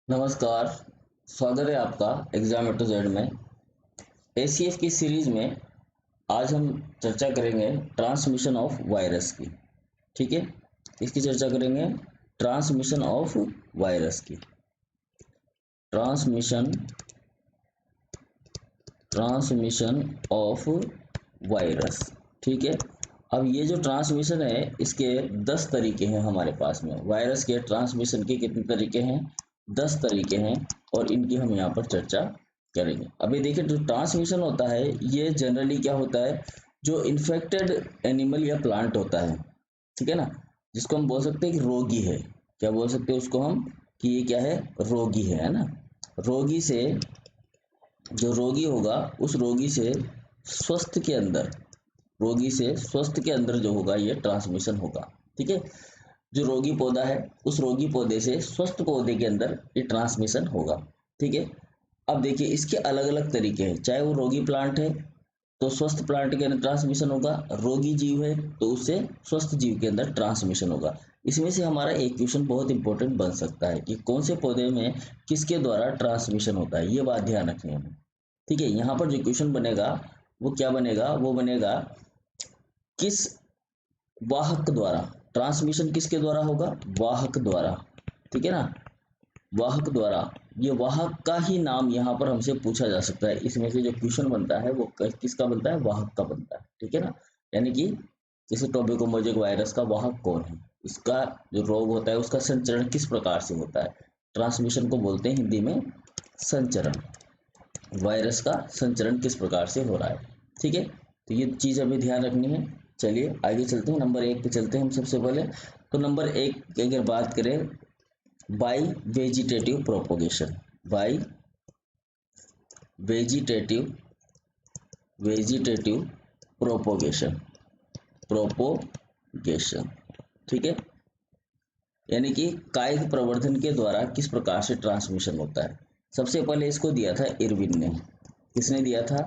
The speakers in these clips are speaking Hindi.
नमस्कार। स्वागत है आपका एग्जाम ए टू जेड में। एसीएफ की सीरीज में आज हम चर्चा करेंगे ट्रांसमिशन ऑफ वायरस की। ठीक है, इसकी चर्चा करेंगे ट्रांसमिशन ऑफ वायरस की। Transmission transmission of virus. ठीक है, अब ये जो ट्रांसमिशन है इसके 10 तरीके हैं हमारे पास में। वायरस के ट्रांसमिशन के कितने तरीके हैं? 10 तरीके हैं और इनकी हम यहाँ पर चर्चा करेंगे। अभी देखिए, जो ट्रांसमिशन होता है ये जनरली क्या होता है, जो इन्फेक्टेड एनिमल या प्लांट होता है, ठीक है ना, जिसको हम बोल सकते हैं कि रोगी है। क्या बोल सकते हैं उसको हम कि ये क्या है, रोगी है ना। रोगी से, जो रोगी होगा उस रोगी से स्वस्थ के अंदर, रोगी से स्वस्थ के अंदर जो होगा ये ट्रांसमिशन होगा। ठीक है, जो रोगी पौधा है उस रोगी पौधे से स्वस्थ पौधे के अंदर ये ट्रांसमिशन होगा। ठीक है, अब देखिए इसके अलग अलग तरीके हैं। चाहे वो रोगी प्लांट है तो स्वस्थ प्लांट के अंदर ट्रांसमिशन होगा, रोगी जीव है तो उससे स्वस्थ जीव के अंदर ट्रांसमिशन होगा। इसमें से हमारा एक क्वेश्चन बहुत इंपॉर्टेंट बन सकता है कि कौन से पौधे में किसके द्वारा ट्रांसमिशन होता है, ये बात ध्यान रखनी है हमें। ठीक है, यहाँ पर जो क्वेश्चन बनेगा वो क्या बनेगा, वो बनेगा किस वाहक द्वारा ट्रांसमिशन, किसके द्वारा होगा, वाहक द्वारा। ठीक है ना, वाहक द्वारा। ये वाहक का ही नाम यहाँ पर हमसे पूछा जा सकता है। इसमें से जो क्वेश्चन बनता है वो किसका बनता है, वाहक का बनता है। ठीक है ना, यानी कि जैसे टोबैको मोजेक वायरस का वाहक कौन है, इसका जो रोग होता है उसका संचरण किस प्रकार से होता है। ट्रांसमिशन को बोलते हैं हिंदी में संचरण। वायरस का संचरण किस प्रकार से हो रहा है। ठीक है, तो ये चीज़ अभी ध्यान रखनी है। चलिए आगे चलते हैं, नंबर 1 पे चलते हैं हम सबसे पहले। तो नंबर 1 की अगर बात करें, by vegetative propagation. By vegetative vegetative propagation. Propagation, ठीक है, यानी कि कायिक प्रवर्धन के द्वारा किस प्रकार से ट्रांसमिशन होता है। सबसे पहले इसको दिया था इरविन ने। किसने दिया था,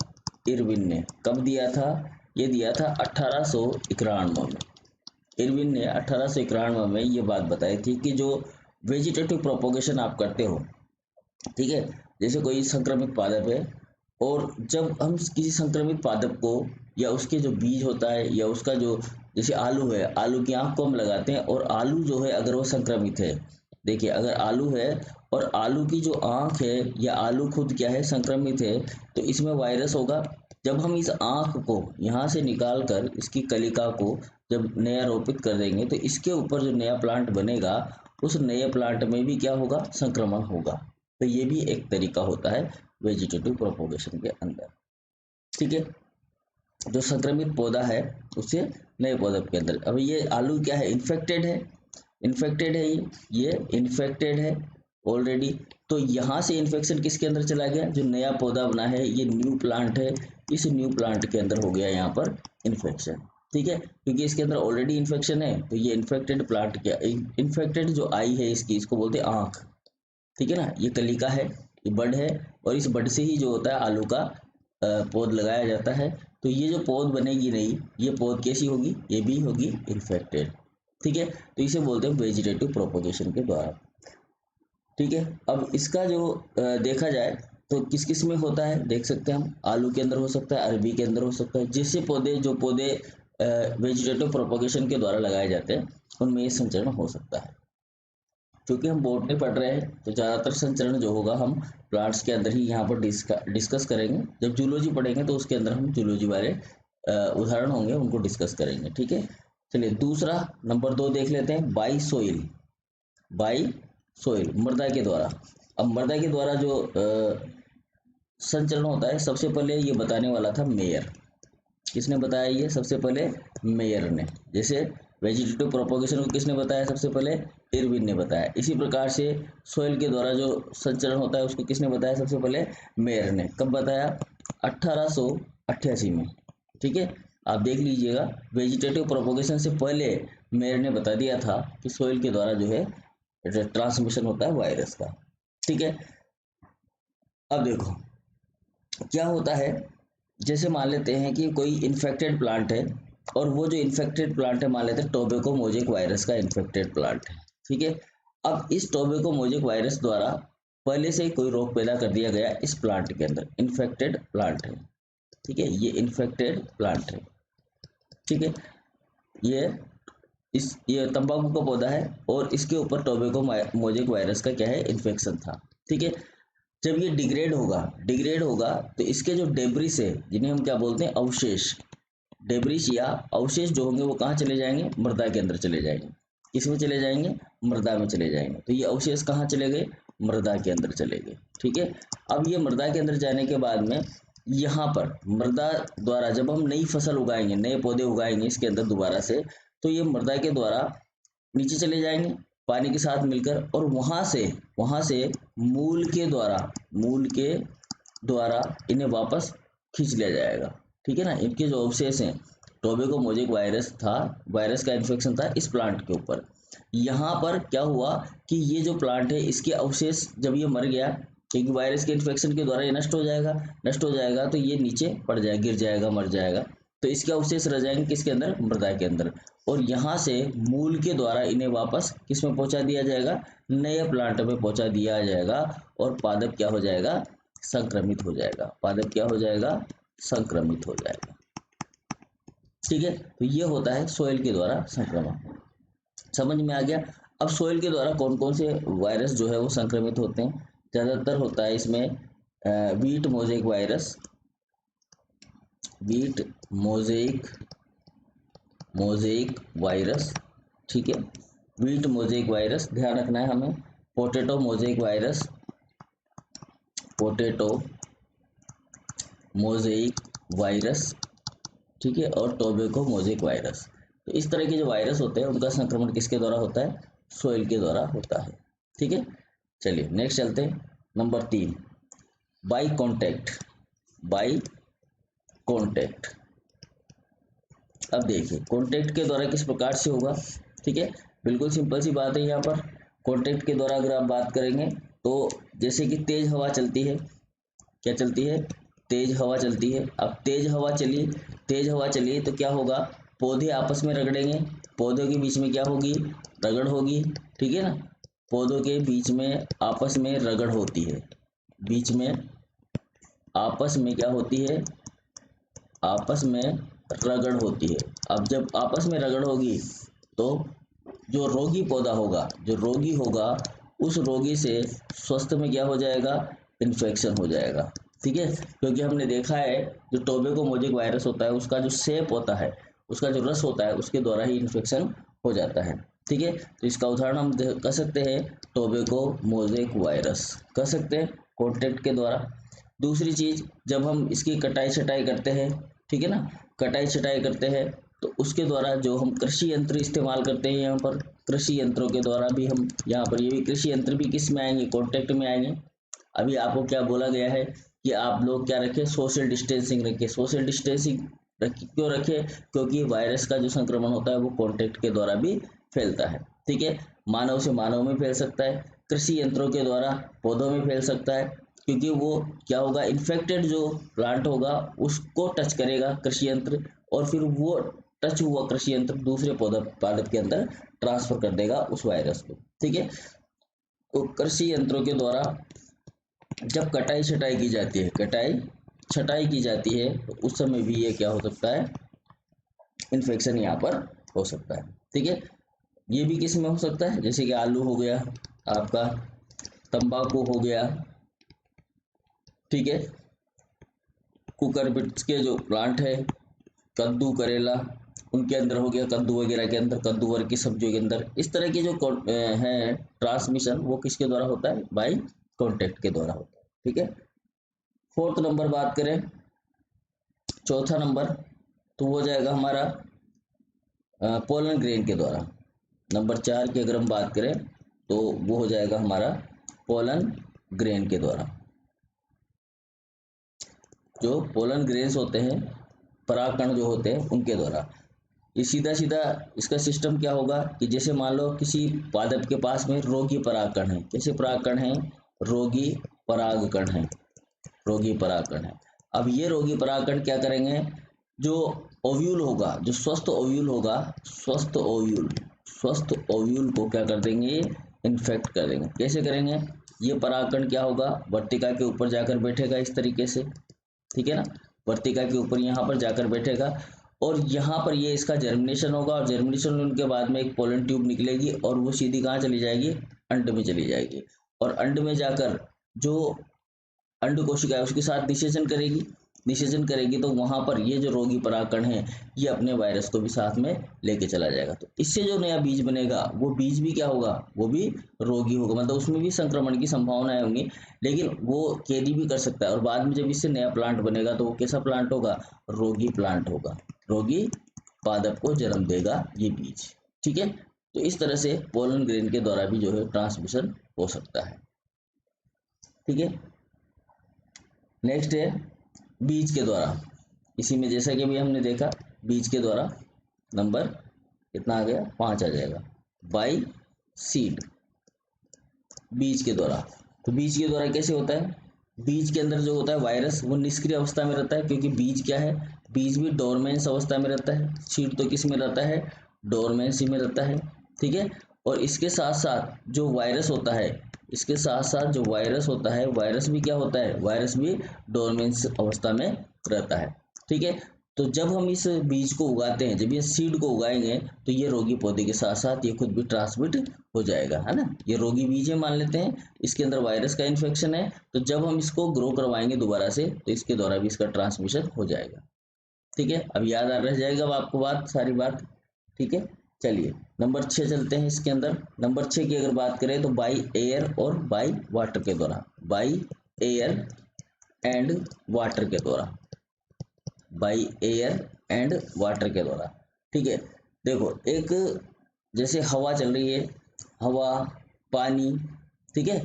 इरविन ने। कब दिया था, ये दिया था 1891 में। इरविन ने 1891 में ये बात बताई थी कि जो वेजिटेटिव प्रोपोगेशन आप करते हो, ठीक है, जैसे कोई संक्रमित पादप है और जब हम किसी संक्रमित पादप को या उसके जो बीज होता है या उसका जो, जैसे आलू है, आलू की आंख को हम लगाते हैं और आलू जो है अगर वो संक्रमित है, देखिए अगर आलू है और आलू की जो आंख है या आलू खुद क्या है, संक्रमित है, तो इसमें वायरस होगा। जब हम इस आंख को यहाँ से निकाल कर इसकी कलिका को जब नया रोपित कर देंगे तो इसके ऊपर जो नया प्लांट बनेगा उस नए प्लांट में भी क्या होगा, संक्रमण होगा। तो ये भी एक तरीका होता है वेजिटेटिव प्रोपोगेशन के अंदर। ठीक है, जो संक्रमित पौधा है उससे नए पौधे के अंदर। अब ये आलू क्या है, इन्फेक्टेड है, इन्फेक्टेड है, ये इन्फेक्टेड है ऑलरेडी। तो यहाँ से इन्फेक्शन किसके अंदर चला गया, जो नया पौधा बना है, ये न्यू प्लांट है, इस न्यू प्लांट के अंदर हो गया यहाँ पर इन्फेक्शन। ठीक है, क्योंकि इसके अंदर ऑलरेडी इन्फेक्शन है तो ये इन्फेक्टेड प्लांट, क्या इन्फेक्टेड जो आई है इसकी, इसको बोलते हैं आँख। ठीक है ना, ये कलिका है, ये बड है, और इस बड से ही जो होता है आलू का पौध लगाया जाता है। तो ये जो पौध बनेगी नहीं, ये पौध कैसी होगी, ये भी होगी इन्फेक्टेड। ठीक है, तो इसे बोलते हैं वेजिटेटिव प्रोपोगेशन के द्वारा। ठीक है, अब इसका जो देखा जाए तो किस किस में होता है, देख सकते हैं हम, आलू के अंदर हो सकता है, अरबी के अंदर हो सकता है। जिससे पौधे, जो पौधे वेजिटेटिव प्रोपोगेशन के द्वारा लगाए जाते हैं उनमें ये संचरण हो सकता है। क्योंकि हम बोटनी पढ़ रहे हैं तो ज़्यादातर संचरण जो होगा हम प्लांट्स के अंदर ही यहाँ पर डिस्कस करेंगे। जब जूलॉजी पढ़ेंगे तो उसके अंदर हम जूलॉजी वाले उदाहरण होंगे उनको डिस्कस करेंगे। ठीक है, चलिए दूसरा, नंबर 2 देख लेते हैं, बाई सोइल। बाई सोइल, मृदा के द्वारा। अब मृदा के द्वारा जो संचरण होता है, सबसे पहले ये बताने वाला था मेयर। किसने बताया ये, सबसे पहले मेयर ने। जैसे वेजिटेटिव प्रोपोगेशन को किसने बताया, सबसे पहले इरविन ने बताया। इसी प्रकार से सोइल के द्वारा जो संचरण होता है उसको किसने बताया, सबसे पहले मेयर ने। कब बताया, 1888 में। ठीक है, आप देख लीजिएगा, वेजिटेटिव प्रोपोगेशन से पहले मेयर ने बता दिया था कि सोइल के द्वारा जो है ट्रांसमिशन होता है वायरस का। ठीक है, अब देखो क्या होता है, जैसे मान लेते हैं कि कोई इन्फेक्टेड प्लांट है और वो जो इन्फेक्टेड प्लांट है, मान लेते हैं टोबैको मोजेक वायरस का इन्फेक्टेड प्लांट है। ठीक है, अब इस टोबैको मोजेक वायरस द्वारा पहले से ही कोई रोग पैदा कर दिया गया इस प्लांट के अंदर, इन्फेक्टेड प्लांट है, ठीक है, ये इन्फेक्टेड प्लांट है, ठीक है। ये तंबाकू का पौधा है और इसके ऊपर टोबैको मोजेक वायरस का क्या है, इन्फेक्शन था, ठीक है। जब ये डिग्रेड होगा तो इसके जो डेब्रिस है, जिन्हें हम क्या बोलते हैं, अवशेष, डेब्रिस या अवशेष जो होंगे वो कहाँ चले जाएंगे, मृदा के अंदर चले जाएंगे। किस में चले जाएंगे, मृदा में चले जाएंगे। तो ये अवशेष कहाँ चले गए, मृदा के अंदर चले गए, ठीक है। अब ये मृदा के अंदर जाने के बाद में यहाँ पर मृदा द्वारा जब हम नई फसल उगाएंगे, नए पौधे उगाएंगे इसके अंदर दोबारा से, तो ये मृदा के द्वारा नीचे चले जाएंगे पानी के साथ मिलकर, और वहां से मूल के द्वारा इन्हें वापस खींच लिया जाएगा, ठीक है ना। इनके जो अवशेष हैं, टोबैको मोजेक वायरस का इन्फेक्शन था इस प्लांट के ऊपर। यहाँ पर क्या हुआ कि ये जो प्लांट है इसके अवशेष जब ये मर गया, क्योंकि वायरस के इन्फेक्शन के द्वारा ये नष्ट हो जाएगा तो ये नीचे पड़ जाएगा, गिर जाएगा, मर जाएगा। तो इसके अवशेष रह जाएंगे किसके अंदर, मृदा के अंदर, और यहाँ से मूल के द्वारा इन्हें वापस किस में पहुंचा दिया जाएगा, नए प्लांट में पहुंचा दिया जाएगा, और पादप क्या हो जाएगा, संक्रमित हो जाएगा, पादप क्या हो जाएगा, संक्रमित हो जाएगा, ठीक है। तो ये होता है सोइल के द्वारा संक्रमण, समझ में आ गया। अब सोइल के द्वारा कौन कौन से वायरस जो है वो संक्रमित होते हैं, ज़्यादातर होता है इसमें वीट मोजेक वायरस, ठीक है, वीट मोजेक वायरस, ध्यान रखना है हमें, पोटैटो मोजेक वायरस, ठीक है, और टोबैको मोजेक वायरस। तो इस तरह के जो वायरस होते हैं उनका संक्रमण किसके द्वारा होता है, सोइल के द्वारा होता है, ठीक है। चलिए नेक्स्ट चलते हैं, नंबर 3, बाई कॉन्टैक्ट। अब देखिए कॉन्टैक्ट के द्वारा किस प्रकार से होगा, ठीक है, बिल्कुल सिंपल सी बात है। यहाँ पर कॉन्टैक्ट के द्वारा अगर आप बात करेंगे तो जैसे कि तेज हवा चलती है, क्या चलती है, तेज हवा चलती है। अब तेज हवा चली तो क्या होगा, पौधे आपस में रगड़ेंगे, पौधों के बीच में क्या होगी, रगड़ होगी, ठीक है ना, पौधों के बीच में आपस में रगड़ होती है, बीच में आपस में क्या होती है, आपस में रगड़ होती है। अब जब आपस में रगड़ होगी तो जो रोगी पौधा होगा, जो रोगी होगा, उस रोगी से स्वस्थ में क्या हो जाएगा, इन्फेक्शन हो जाएगा, ठीक है। क्योंकि हमने देखा है जो टोबैको मोजेक वायरस होता है उसका जो सेप होता है, उसका जो रस होता है, उसके द्वारा ही इन्फेक्शन हो जाता है, ठीक है। तो इसका उदाहरण हम कह सकते हैं टोबैको मोजेक वायरस, कह सकते हैं कॉन्टैक्ट के द्वारा। दूसरी चीज़, जब हम इसकी कटाई छटाई करते हैं, ठीक है ना, कटाई छटाई करते हैं तो उसके द्वारा जो हम कृषि यंत्र इस्तेमाल करते हैं, यहाँ पर कृषि यंत्रों के द्वारा भी हम, यहाँ पर ये भी कृषि यंत्र भी किस में आएंगे, कॉन्टैक्ट में आएंगे। अभी आपको क्या बोला गया है कि आप लोग क्या रखें, सोशल डिस्टेंसिंग रखें। सोशल डिस्टेंसिंग क्यों रखें, क्योंकि वायरस का जो संक्रमण होता है वो कॉन्टैक्ट के द्वारा भी फैलता है, ठीक है, मानव से मानव में फैल सकता है, कृषि यंत्रों के द्वारा पौधों में फैल सकता है, क्योंकि वो क्या होगा, इन्फेक्टेड जो प्लांट होगा उसको टच करेगा कृषि यंत्र, और फिर वो टच हुआ कृषि यंत्र दूसरे पादप के अंदर ट्रांसफर कर देगा उस वायरस को, ठीक है। तो कृषि यंत्रों के द्वारा जब कटाई छटाई की जाती है तो उस समय भी ये क्या हो सकता है, इन्फेक्शन यहाँ पर हो सकता है, ठीक है। ये भी किस में हो सकता है, जैसे कि आलू हो गया आपका, तंबाकू हो गया, ठीक है, कुकुरबिट्स के जो प्लांट है, कद्दू करेला, उनके अंदर हो गया, कद्दू वगैरह के अंदर, कद्दू वर्ग की सब्जियों के अंदर, इस तरह की जो है ट्रांसमिशन वो किसके द्वारा होता है, बाय कॉन्टैक्ट के द्वारा होता है, ठीक है। 4th नंबर बात करें, चौथा नंबर तो हो जाएगा हमारा पोलन ग्रेन के द्वारा। नंबर 4 की अगर हम बात करें तो वो हो जाएगा हमारा पोलन ग्रेन के द्वारा। जो पोलन ग्रेन्स होते हैं, परागकण जो होते हैं उनके द्वारा। ये सीधा सीधा इसका सिस्टम क्या होगा कि जैसे मान लो किसी पादप के पास में रोगी परागकण है, कैसे परागकण है, रोगी परागकण है, रोगी परागकण है। अब ये रोगी परागकण क्या करेंगे, जो ओव्यूल होगा, जो स्वस्थ ओव्यूल होगा, स्वस्थ ओव्यूल को क्या कर देंगे, इन्फेक्ट कर देंगे। कैसे करेंगे, ये परागकण क्या होगा, वर्तिका के ऊपर जाकर बैठेगा इस तरीके से, ठीक है ना, वर्तिका के ऊपर यहाँ पर जाकर बैठेगा और यहाँ पर ये इसका जर्मिनेशन होगा और जर्मिनेशन होने के बाद में एक पोलन ट्यूब निकलेगी और वो सीधी कहाँ चली जाएगी, अंड में चली जाएगी और अंड में जाकर जो अंड कोशिका है उसके साथ निषेचन करेगी, निषेचन करेगी तो वहां पर ये जो रोगी परागकण है ये अपने वायरस को भी साथ में लेके चला जाएगा। तो इससे जो नया बीज बनेगा वो बीज भी क्या होगा, वो भी रोगी होगा, मतलब उसमें भी संक्रमण की संभावनाएं होंगी, लेकिन वो कैरी भी कर सकता है और बाद में जब इससे नया प्लांट बनेगा तो वो कैसा प्लांट होगा, रोगी प्लांट होगा, रोगी पादप को जन्म देगा ये बीज, ठीक है। तो इस तरह से पोलन ग्रेन के द्वारा भी जो है ट्रांसमिशन हो सकता है, ठीक है। नेक्स्ट है बीज के द्वारा, इसी में जैसा कि अभी हमने देखा बीज के द्वारा नंबर कितना आ गया, 5 आ जाएगा, बाई सीड, बीज के द्वारा। तो बीज के द्वारा कैसे होता है, बीज के अंदर जो होता है वायरस वो निष्क्रिय अवस्था में रहता है, क्योंकि बीज क्या है, बीज भी डोरमेंस अवस्था में रहता है, सीड तो किस में रहता है, डोरमेंसी में रहता है, ठीक है। और इसके साथ साथ जो वायरस होता है, इसके साथ साथ जो वायरस होता है, वायरस भी क्या होता है, वायरस भी डोरमेंस अवस्था में रहता है, ठीक है। तो जब हम इस बीज को उगाते हैं, जब ये सीड को उगाएंगे तो ये रोगी पौधे के साथ साथ ये खुद भी ट्रांसमिट हो जाएगा, है ना, ये रोगी बीज है मान लेते हैं, इसके अंदर वायरस का इन्फेक्शन है, तो जब हम इसको ग्रो करवाएंगे दोबारा से तो इसके द्वारा भी इसका ट्रांसमिशन हो जाएगा, ठीक है। अब याद आ रह जाएगा अब आपको बात, सारी बात, ठीक है। चलिए नंबर 6 चलते हैं, इसके अंदर नंबर 6 की अगर बात करें तो बाई एयर और बाई वाटर के द्वारा, बाई एयर एंड वाटर के द्वारा, बाई एयर एंड वाटर के द्वारा, ठीक है। देखो एक जैसे हवा चल रही है, हवा, पानी, ठीक है,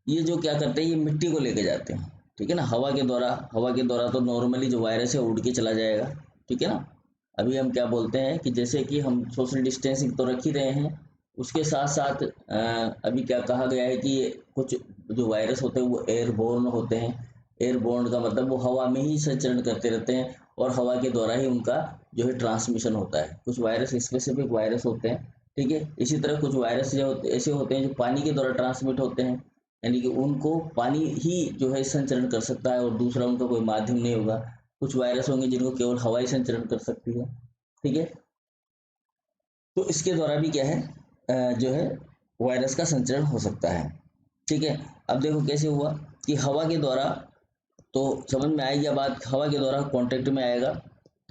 ये जो क्या करते हैं, ये मिट्टी को लेके जाते हैं, ठीक है ना, हवा के द्वारा, हवा के द्वारा तो नॉर्मली जो वायरस है उड़ के चला जाएगा, ठीक है ना। अभी हम क्या बोलते हैं कि जैसे कि हम सोशल डिस्टेंसिंग तो रख ही रहे हैं, उसके साथ साथ अभी क्या कहा गया है कि कुछ जो वायरस होते हैं वो एयरबोर्न होते हैं, एयरबोर्न का मतलब वो हवा में ही संचरण करते रहते हैं और हवा के द्वारा ही उनका जो है ट्रांसमिशन होता है। कुछ वायरस स्पेसिफिक वायरस होते हैं, ठीक है। इसी तरह कुछ वायरस जो ऐसे होते हैं जो पानी के द्वारा ट्रांसमिट होते हैं, यानी कि उनको पानी ही जो है संचरण कर सकता है और दूसरा उनका कोई माध्यम नहीं होगा। कुछ वायरस होंगे जिनको केवल हवा ही संचरण कर सकती है, ठीक है। तो इसके द्वारा भी क्या है जो है वायरस का संचरण हो सकता है, ठीक है। अब देखो कैसे हुआ कि हवा के द्वारा, तो समझ में आएगी बात, हवा के द्वारा कांटेक्ट में आएगा,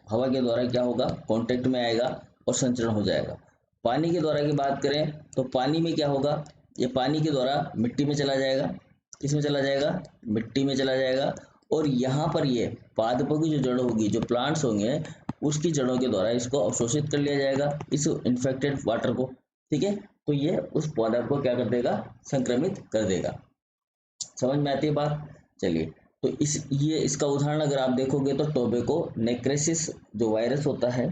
हवा के द्वारा क्या होगा, कांटेक्ट में आएगा और संचरण हो जाएगा। पानी के द्वारा की बात करें तो पानी में क्या होगा, ये पानी के द्वारा मिट्टी में चला जाएगा, किस में चला जाएगा, मिट्टी में चला जाएगा और यहाँ पर ये पादपों की जो जड़ होगी, जो प्लांट्स होंगे उसकी जड़ों के द्वारा इसको अवशोषित कर लिया जाएगा, इस इन्फेक्टेड वाटर को, ठीक है। तो ये उस पौधा को क्या कर देगा, संक्रमित कर देगा। समझ में आती है बात। चलिए तो ये इसका उदाहरण अगर आप देखोगे तो टोबैको नेक्रेसिस जो वायरस होता है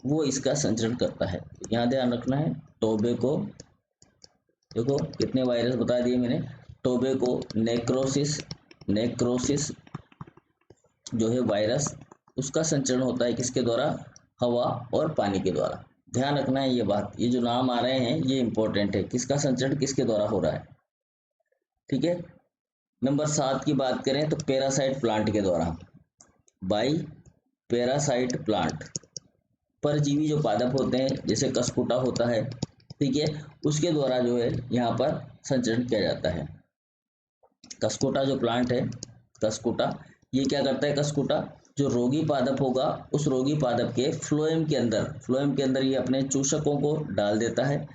वो इसका संचरण करता है, यहाँ ध्यान रखना है। टोबैको, देखो कितने वायरस बता दिए मैंने, टोबैको नेक्रोसिस, नेक्रोसिस जो है वायरस, उसका संचरण होता है किसके द्वारा, हवा और पानी के द्वारा। ध्यान रखना है ये बात, ये जो नाम आ रहे हैं ये इंपॉर्टेंट है, किसका संचरण किसके द्वारा हो रहा है, ठीक है। नंबर 7 की बात करें तो पैरासाइट प्लांट के द्वारा, बाई पैरासाइट प्लांट, परजीवी जो पादप होते हैं जैसे कसकुटा होता है, ठीक है, उसके द्वारा जो है यहाँ पर संचरण किया जाता है। कसकुटा जो प्लांट है, कसकुटा, ये क्या करता है, कसकुटा जो रोगी पादप होगा उस रोगी पादप के फ्लोएम के अंदर, फ्लोएम के अंदर ये अपने चूसकों को डाल देता है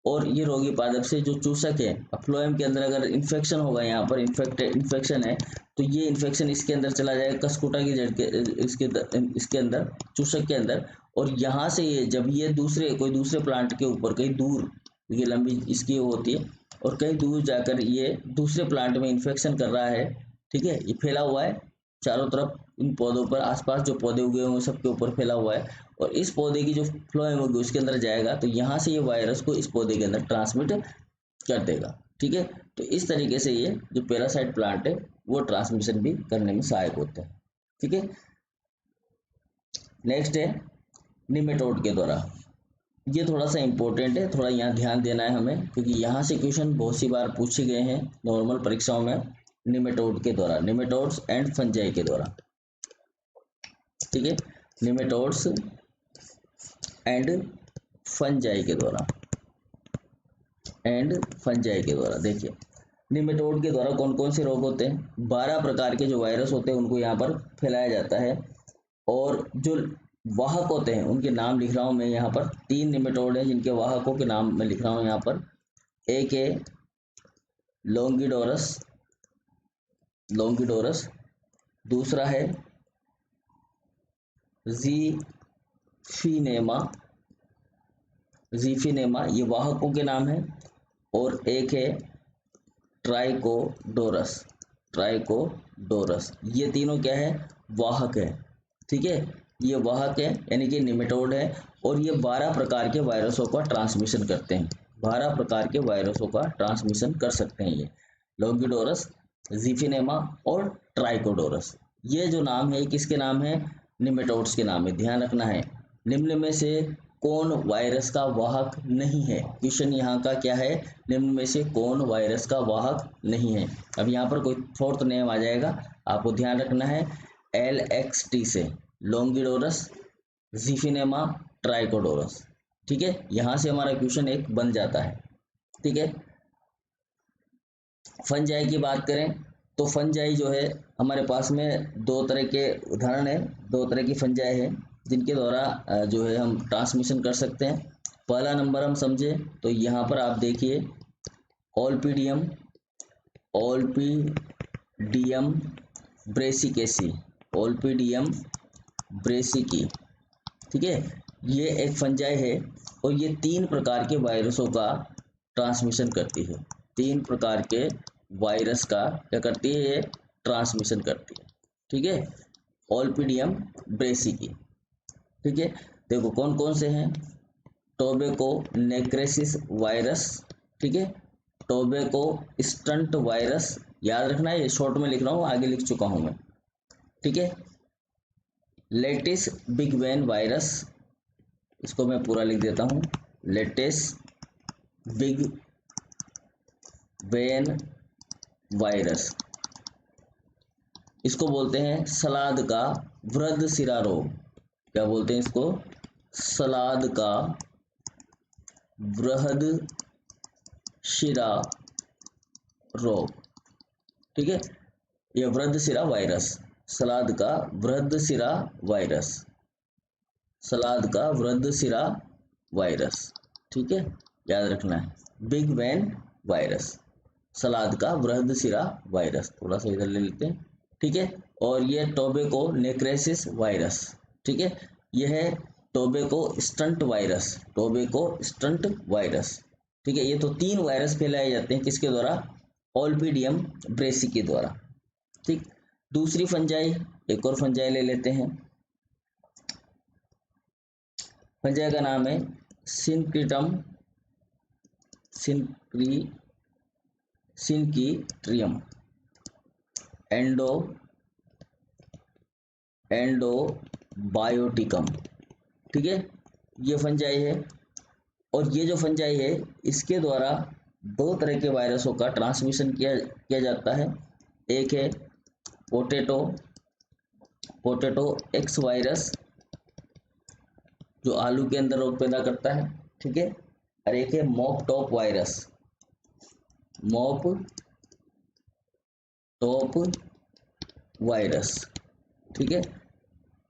और ये रोगी पादप से जो चूसक है, फ्लोएम के अंदर अगर इन्फेक्शन होगा, यहाँ पर इन्फेक्शन है तो ये इन्फेक्शन इसके अंदर चला जाएगा, कसकुटा की जड़ के इसके अंदर, चूसक के अंदर, और यहाँ से ये जब ये कोई दूसरे प्लांट के ऊपर कहीं दूर, ये लंबी इसकी होती है और कहीं दूर जाकर ये दूसरे प्लांट में इन्फेक्शन कर रहा है, ठीक है, ये फैला हुआ है चारों तरफ, इन पौधों पर आसपास जो पौधे उगे हुए सबके ऊपर फैला हुआ है और इस पौधे की जो फ्लोएम होगी उसके अंदर जाएगा तो यहाँ से ये वायरस को इस पौधे के अंदर ट्रांसमिट कर देगा, ठीक है। तो इस तरीके से ये जो पैरासाइट प्लांट है वो ट्रांसमिशन भी करने में सहायक होता है, ठीक है। नेक्स्ट है निमेटोड के द्वारा, ये थोड़ा सा इम्पोर्टेंट है, थोड़ा यहाँ ध्यान देना है हमें, क्योंकि यहाँ से क्वेश्चन बहुत सी बार पूछे गए हैं नॉर्मल परीक्षाओं में निमेटोड के द्वारा, निमेटोड्स एंड फंजाई के द्वारा। ठीक है, निमेटोड्स एंड फंजाई के द्वारा, देखिए निमेटोड के द्वारा कौन कौन से रोग होते हैं। 12 प्रकार के जो वायरस होते हैं उनको यहाँ पर फैलाया जाता है, और जो वाहक होते हैं उनके नाम लिख रहा हूँ मैं यहाँ पर। 3 निमेटोड हैं जिनके वाहकों के नाम मैं लिख रहा हूँ यहाँ पर। एक है लॉन्गिडोरस, दूसरा है जीफिनेमा, ये वाहकों के नाम है, और एक है ट्राइकोडोरस, ये तीनों क्या है, वाहक है। ठीक है, ये वाहक है यानी कि निमेटोड है, और ये 12 प्रकार के वायरसों का ट्रांसमिशन करते हैं, 12 प्रकार के वायरसों का ट्रांसमिशन कर सकते हैं ये लॉन्गिडोरस, जीफिनेमा और ट्राइकोडोरस। ये जो नाम है किसके नाम है, निमेटोड्स के नाम है। ध्यान रखना है, निम्न में से कौन वायरस का वाहक नहीं है, क्वेश्चन यहाँ का क्या है, निम्न में से कौन वायरस का वाहक नहीं है। अब यहाँ पर कोई फोर्थ नेम आ जाएगा, आपको ध्यान रखना है, LXT से लॉन्गिडोरस, जीफिनेमा, ट्राइकोडोरस। ठीक है, यहाँ से हमारा क्वेश्चन एक बन जाता है। ठीक है, फंजाई की बात करें तो फंजाई जो है हमारे पास में दो तरह के उदाहरण है, दो तरह की फंजाई है जिनके द्वारा जो है हम ट्रांसमिशन कर सकते हैं। पहला नंबर हम समझे तो यहाँ पर आप देखिए ओल्पिडियम ब्रेसिकेसी, ओल्पिडियम ब्रेसिकी। ठीक है, ये एक फंजाई है और ये 3 प्रकार के वायरसों का ट्रांसमिशन करती है, 3 प्रकार के वायरस का क्या करती है, ये ट्रांसमिशन करती है। ठीक है, ओल्पिडियम ब्रेसिकी। ठीक है, देखो कौन कौन से हैं, टोबैको नेक्रेसिस वायरस, ठीक है, टोबैको स्टंट वायरस, याद रखना है, ये शॉर्ट में लिख रहा हूँ, आगे लिख चुका हूँ मैं। ठीक है, लेटिस बिग वेन वायरस, इसको मैं पूरा लिख देता हूँ, लेटिस बिग वेन वायरस, इसको बोलते हैं सलाद का वृद्ध सिरा रोग। क्या बोलते हैं इसको, सलाद का वृहद शिरा रोग। ठीक है, यह वृद्ध सिरा वायरस, सलाद का वृद्ध सिरा वायरस, सलाद का वृद्ध सिरा वायरस। ठीक है, याद रखना है, बिग वेन वायरस, सलाद का वृहद सिरा वायरस, थोड़ा सा इधर ले लेते हैं। ठीक है, और यह टोबैको नेक्रेसिस वायरस। ठीक है, यह है tobacco stunt virus, tobacco stunt virus. ठीक है, ये तो 3 वायरस फैलाए जाते हैं किसके द्वारा, ओल्पिडियम ब्रेसिकी के द्वारा। ठीक, दूसरी फंजाई, एक और फंजाई ले लेते हैं, फंजाई का नाम है सिनक्रीट्रियम एंडोबायोटिकम। ठीक है, ये फंजाई है, और ये जो फंजाई है इसके द्वारा 2 तरह के वायरसों का ट्रांसमिशन किया जाता है। एक है पोटैटो एक्स वायरस, जो आलू के अंदर रोग पैदा करता है। ठीक है, और एक है मॉप टॉप वायरस। ठीक है, तो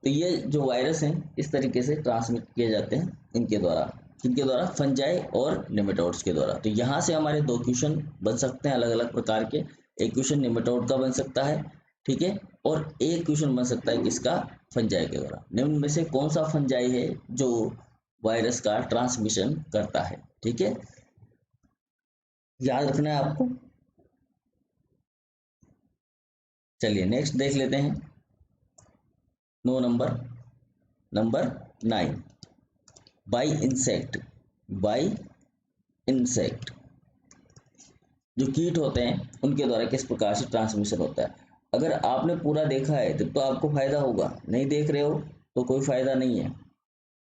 ये जो वायरस हैं इस तरीके से ट्रांसमिट किए जाते हैं इनके द्वारा, किनके द्वारा, फंजाई और निमेटोड्स के द्वारा। तो यहाँ से हमारे 2 क्वेश्चन बन सकते हैं अलग अलग प्रकार के, एक क्वेश्चन निमेटोड का बन सकता है, ठीक है, और एक क्वेश्चन बन सकता है किसका, फंजाई के द्वारा। निम्न में से कौन सा फंजाई है जो वायरस का ट्रांसमिशन करता है। ठीक है, याद रखना है आपको। चलिए नेक्स्ट देख लेते हैं, 9 नंबर 9, बाई इंसेक्ट, जो कीट होते हैं उनके द्वारा किस प्रकार से ट्रांसमिशन होता है। अगर आपने पूरा देखा है तब तो आपको फायदा होगा, नहीं देख रहे हो तो कोई फायदा नहीं है।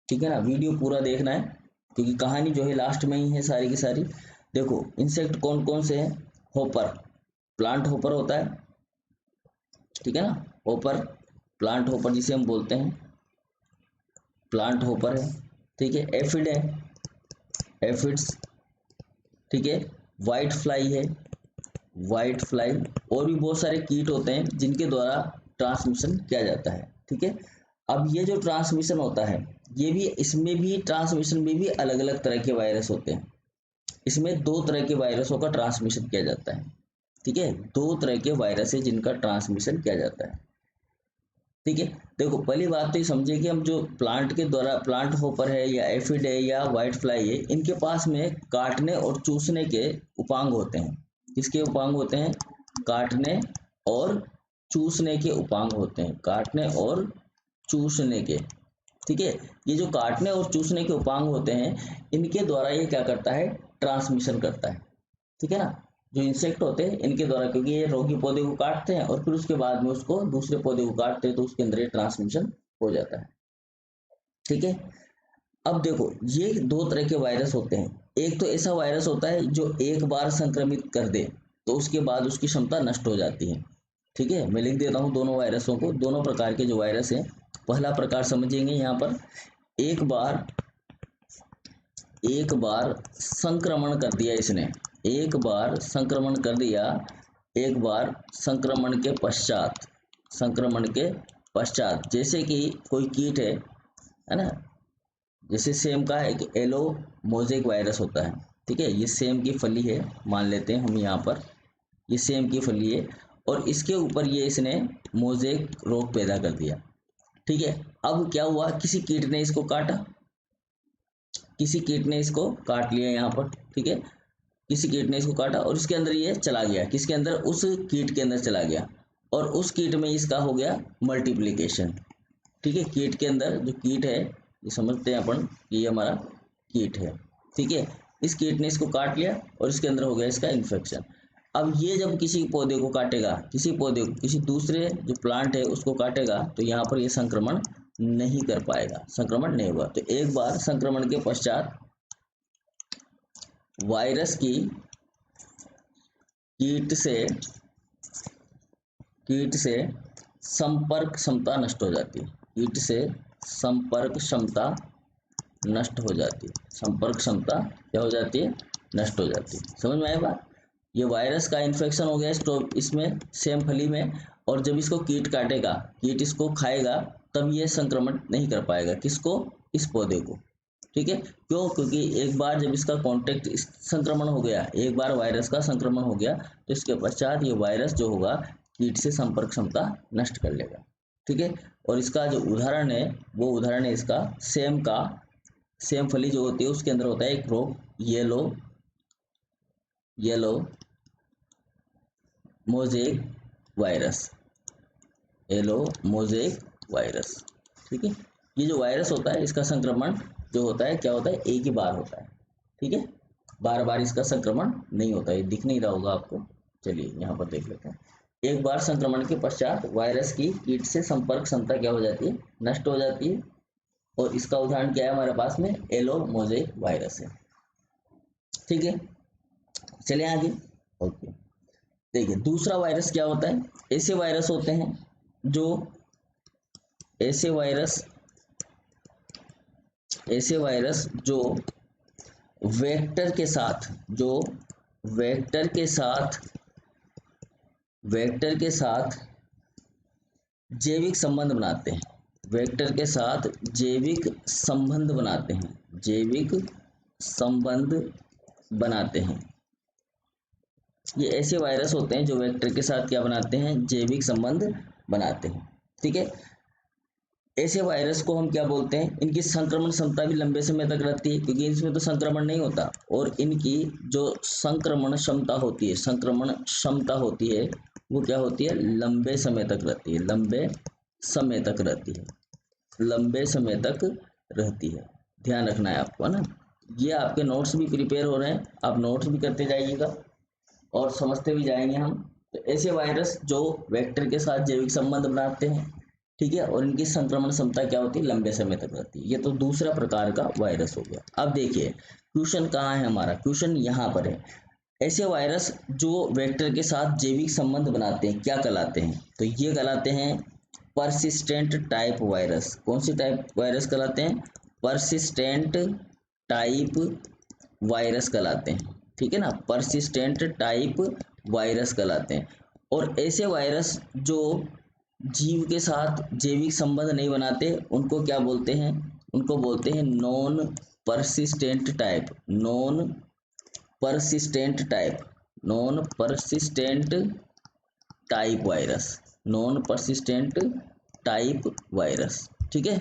ठीक है ना, वीडियो पूरा देखना है क्योंकि कहानी जो है लास्ट में ही है सारी की सारी। देखो इंसेक्ट कौन कौन से हैं, होपर, प्लांट होपर होता है, ठीक है ना, होपर, प्लांट होपर जिसे हम बोलते हैं, प्लांट होपर है, ठीक है। एफिड है, एफिड्स, ठीक है। वाइट फ्लाई है, वाइट फ्लाई, और भी बहुत सारे कीट होते हैं जिनके द्वारा ट्रांसमिशन किया जाता है, ठीक है। अब ये जो ट्रांसमिशन होता है, ये भी, इसमें भी ट्रांसमिशन में भी अलग अलग तरह के वायरस होते हैं। इसमें दो तरह के वायरसों का ट्रांसमिशन किया जाता है, ठीक है। दो तरह के वायरस है जिनका ट्रांसमिशन किया जाता है, ठीक है। देखो पहली बात तो ये समझिए कि हम जो प्लांट के द्वारा, प्लांट होपर है या एफिड है या व्हाइट फ्लाई है, इनके पास में काटने और चूसने के उपांग होते हैं। किसके उपांग होते हैं, काटने और चूसने के उपांग होते हैं, काटने और चूसने के, ठीक है। ये जो काटने और चूसने के उपांग होते हैं, इनके द्वारा ये क्या करता है, ट्रांसमिशन करता है, ठीक है ना। जो इंसेक्ट होते हैं इनके द्वारा, क्योंकि ये रोगी पौधे को काटते हैं और फिर उसके बाद में उसको दूसरे पौधे को काटते हैं, तो उसके अंदर ये ट्रांसमिशन हो जाता है, ठीक है। अब देखो ये दो तरह के वायरस होते हैं। एक तो ऐसा वायरस होता है जो एक बार संक्रमित कर दे तो उसके बाद उसकी क्षमता नष्ट हो जाती है, ठीक है। मैं लिख देता हूँ दोनों वायरसों को, दोनों प्रकार के जो वायरस हैं। पहला प्रकार समझेंगे यहाँ पर, एक बार, एक बार संक्रमण कर दिया इसने, एक बार संक्रमण कर दिया, एक बार संक्रमण के पश्चात, संक्रमण के पश्चात, जैसे कि कोई कीट है ना, जैसे सेम का एक एलो मोजेक वायरस होता है, ठीक है। ये सेम की फली है, मान लेते हैं हम यहाँ पर, ये सेम की फली है और इसके ऊपर ये इसने मोजेक रोग पैदा कर दिया, ठीक है। अब क्या हुआ, किसी कीट ने इसको काटा, किसी कीट ने इसको काट लिया यहाँ पर, ठीक है। किसी कीट ने इसको काटा और इसके अंदर ये चला गया, किसके अंदर, उस कीट के अंदर चला गया, और उस कीट में इसका हो गया मल्टीप्लिकेशन, ठीक है। कीट के अंदर जो कीट है, ये समझते हैं अपन कि ये हमारा कीट है, ठीक है। इस कीट ने इसको काट लिया और इसके अंदर हो गया इसका इन्फेक्शन। अब ये जब किसी पौधे को काटेगा, किसी पौधे को, किसी दूसरे जो प्लांट है उसको काटेगा, तो यहाँ पर ये संक्रमण नहीं कर पाएगा, संक्रमण नहीं हुआ। तो एक बार संक्रमण के पश्चात वायरस की कीट से, कीट से संपर्क क्षमता नष्ट हो जाती है, कीट से संपर्क क्षमता नष्ट हो जाती है, संपर्क क्षमता क्या हो जाती है, नष्ट हो जाती है। समझ में आया बात। ये वायरस का इन्फेक्शन हो गया इसमें, सेम फली में, और जब इसको कीट काटेगा, कीट इसको खाएगा, तब ये संक्रमण नहीं कर पाएगा, किसको, इस पौधे को, ठीक है। क्यों, क्योंकि एक बार जब इसका कांटेक्ट, संक्रमण हो गया, एक बार वायरस का संक्रमण हो गया, तो इसके पश्चात ये वायरस जो होगा कीट से संपर्क क्षमता नष्ट कर लेगा, ठीक है। और इसका जो उदाहरण है, वो उदाहरण है इसका सेम का, सेम फली जो होती है उसके अंदर होता है एक रोग, yellow, yellow mosaic virus, yellow mosaic virus, ठीक है। ये जो वायरस होता है इसका संक्रमण जो होता है, क्या होता है, एक ही बार होता है, ठीक है। बार बार इसका संक्रमण नहीं होता है, दिख नहीं रहा होगा आपको। चलिए यहाँ पर देख लेते हैं। एक बार संक्रमण के पश्चात वायरस की कीट से संपर्क क्षमता क्या हो जाती है, नष्ट हो जाती है, और इसका उदाहरण क्या है हमारे पास में, एलो मोजेक वायरस है, ठीक है। चलिए आगे, ओके। देखिए दूसरा वायरस क्या होता है, ऐसे वायरस होते हैं जो, ऐसे वायरस, ऐसे वायरस जो वेक्टर के साथ, जो वेक्टर के साथ, वेक्टर के साथ जैविक संबंध बनाते हैं, वेक्टर के साथ जैविक संबंध बनाते हैं, जैविक संबंध बनाते हैं। ये ऐसे वायरस होते हैं जो वेक्टर के साथ क्या बनाते हैं, जैविक संबंध बनाते हैं, ठीक है। ऐसे वायरस को हम क्या बोलते हैं, इनकी संक्रमण क्षमता भी लंबे समय तक रहती है, क्योंकि इसमें तो संक्रमण नहीं होता, और इनकी जो संक्रमण क्षमता होती है, संक्रमण क्षमता होती है, वो क्या होती है, लंबे समय तक रहती है, लंबे समय तक रहती है, लंबे समय तक रहती है। ध्यान रखना है आपको, है ना। ये आपके नोट्स भी प्रिपेयर हो रहे हैं, आप नोट्स भी करते जाइएगा और समझते भी जाएंगे हम। तो ऐसे वायरस जो वेक्टर के साथ जैविक संबंध बनाते हैं, ठीक है, और इनकी संक्रमण क्षमता क्या होती है, लंबे समय तक रहती है। ये तो दूसरा प्रकार का वायरस हो गया। अब देखिए क्वेश्चन कहाँ है हमारा, क्वेश्चन यहाँ पर है। ऐसे वायरस जो वेक्टर के साथ जैविक संबंध बनाते हैं क्या कहलाते हैं, तो ये कहलाते हैं परसिस्टेंट टाइप वायरस। कौन सी टाइप वायरस कहलाते हैं, परसिस्टेंट टाइप वायरस कहलाते हैं। ठीक है ना, परसिस्टेंट टाइप वायरस कहलाते हैं। और ऐसे वायरस जो जीव के साथ जैविक संबंध नहीं बनाते उनको क्या बोलते हैं, उनको बोलते हैं non persistent type, non persistent type, non persistent type virus, non persistent type virus. ठीक है,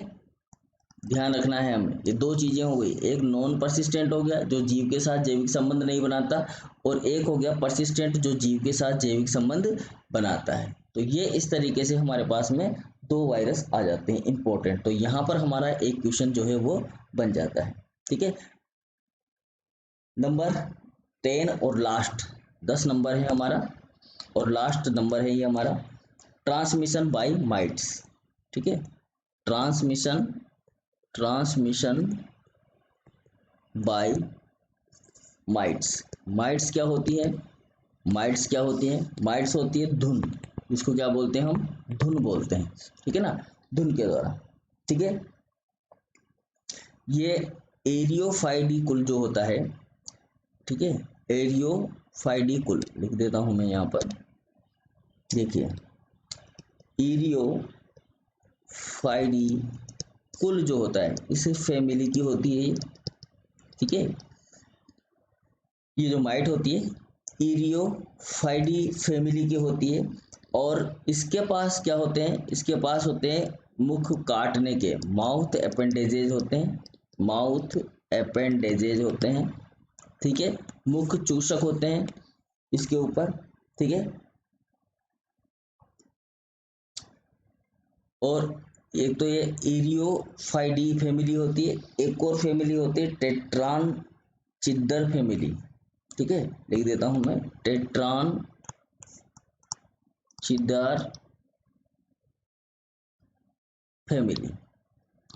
ध्यान रखना है हमें, ये दो चीजें हो गई, एक नॉन परसिस्टेंट हो गया जो जीव के साथ जैविक संबंध नहीं बनाता, और एक हो गया परसिस्टेंट जो जीव के साथ जैविक संबंध बनाता है। तो ये इस तरीके से हमारे पास में दो वायरस आ जाते हैं इंपॉर्टेंट। तो यहाँ पर हमारा एक क्वेश्चन जो है वो बन जाता है। ठीक है, नंबर 10 और लास्ट 10 नंबर है हमारा, और लास्ट नंबर है ये हमारा, ट्रांसमिशन बाय माइट्स। ठीक है, transmission transmission by mites. Mites क्या होती है, माइट्स क्या होती है, माइट्स होती है धुन, इसको क्या बोलते हैं हम, धुन बोलते हैं। ठीक है ना, धुन के द्वारा। ठीक है, ये एरियोफाइडिकुल जो होता है, ठीक है, एरियोफाइडिकुल लिख देता हूं मैं यहाँ पर, देखिए एरियोफाइडिकुल जो होता है इस फैमिली की होती है। ठीक है, ये जो माइट होती है एरियोफाइडी फैमिली की होती है, और इसके पास क्या होते हैं, इसके पास होते हैं मुख काटने के, माउथ अपेंडेजेज होते हैं, माउथ अपेंडेजेज होते हैं। ठीक है, मुख चूषक होते हैं इसके ऊपर। ठीक है, और एक तो ये एरियोफाइडी फैमिली होती है, एक और फैमिली होती है टेट्रान चिद्दर फैमिली। ठीक है, लिख देता हूं मैं, टेट्रान चिद्दर फैमिली।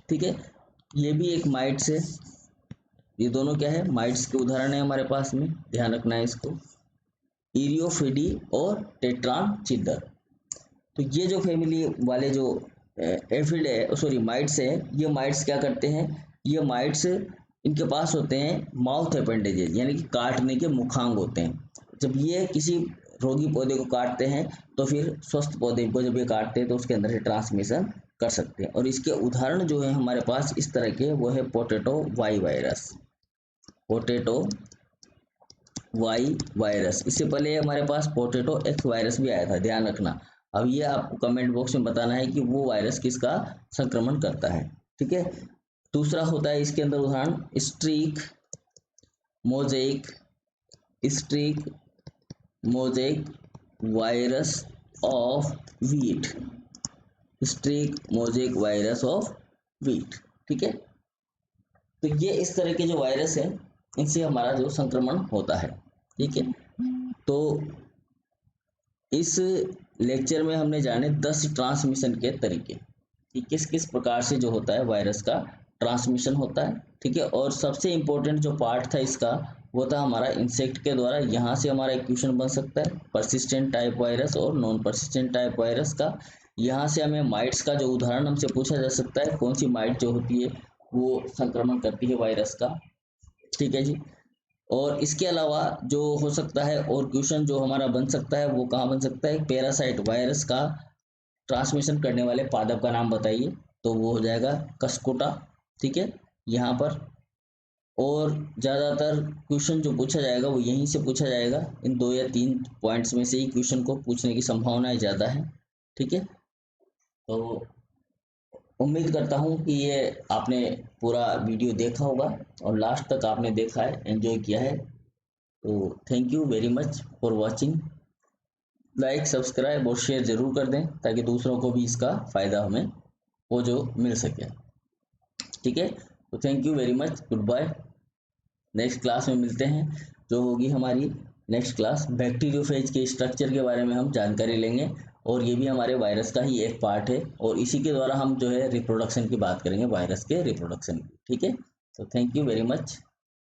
ठीक है, ये भी एक माइट्स है, ये दोनों क्या है, माइट्स के उदाहरण है हमारे पास में, ध्यान रखना है इसको, एरियोफिडी और टेट्रान चिद्दर। तो ये जो फैमिली वाले जो एफिड है, सॉरी माइट्स है, ये माइट्स क्या करते हैं, ये माइट्स इनके पास होते हैं माउथ अपेंडेजेस, यानी कि काटने के मुखांग होते हैं। जब ये किसी रोगी पौधे को काटते हैं तो फिर स्वस्थ पौधे को जब ये काटते हैं तो उसके अंदर से ट्रांसमिशन कर सकते हैं। और इसके उदाहरण जो है हमारे पास इस तरह के, वो है potato Y virus, potato Y virus. इससे पहले हमारे पास पोटैटो एक्स वायरस भी आया था, ध्यान रखना। अब ये आपको कमेंट बॉक्स में बताना है कि वो वायरस किसका संक्रमण करता है। ठीक है, दूसरा होता है इसके अंदर उदाहरण streak mosaic, streak mosaic virus of wheat, streak mosaic virus of wheat. ठीक है, तो ये इस तरह के जो वायरस है इनसे हमारा जो संक्रमण होता है। ठीक है, तो इस लेक्चर में हमने जाने 10 ट्रांसमिशन के तरीके कि किस किस प्रकार से जो होता है वायरस का ट्रांसमिशन होता है। ठीक है, और सबसे इम्पोर्टेंट जो पार्ट था इसका वो था हमारा इंसेक्ट के द्वारा। यहाँ से हमारा एक क्वेश्चन बन सकता है परसिस्टेंट टाइप वायरस और नॉन परसिस्टेंट टाइप वायरस का। यहाँ से हमें माइट्स का जो उदाहरण हमसे पूछा जा सकता है, कौन सी माइट जो होती है वो संक्रमण करती है वायरस का। ठीक है जी, और इसके अलावा जो हो सकता है और क्वेश्चन जो हमारा बन सकता है वो कहाँ बन सकता है, पैरासाइट वायरस का ट्रांसमिशन करने वाले पादप का नाम बताइए, तो वो हो जाएगा कस्कोटा। ठीक है, यहाँ पर और ज़्यादातर क्वेश्चन जो पूछा जाएगा वो यहीं से पूछा जाएगा, इन 2 या 3 पॉइंट्स में से ही क्वेश्चन को पूछने की संभावनाएं ज़्यादा है। ठीक है, तो उम्मीद करता हूँ कि ये आपने पूरा वीडियो देखा होगा और लास्ट तक आपने देखा है, एंजॉय किया है। तो thank you very much for watching. Like subscribe और शेयर ज़रूर कर दें ताकि दूसरों को भी इसका फ़ायदा हमें वो जो मिल सके। ठीक है, तो thank you very much, good bye. Next class में मिलते हैं, जो होगी हमारी नेक्स्ट क्लास बैक्टीरियोफेज के स्ट्रक्चर के बारे में हम जानकारी लेंगे और ये भी हमारे वायरस का ही एक पार्ट है, और इसी के द्वारा हम जो है रिप्रोडक्शन की बात करेंगे, वायरस के रिप्रोडक्शन की। ठीक है, तो थैंक यू वेरी मच।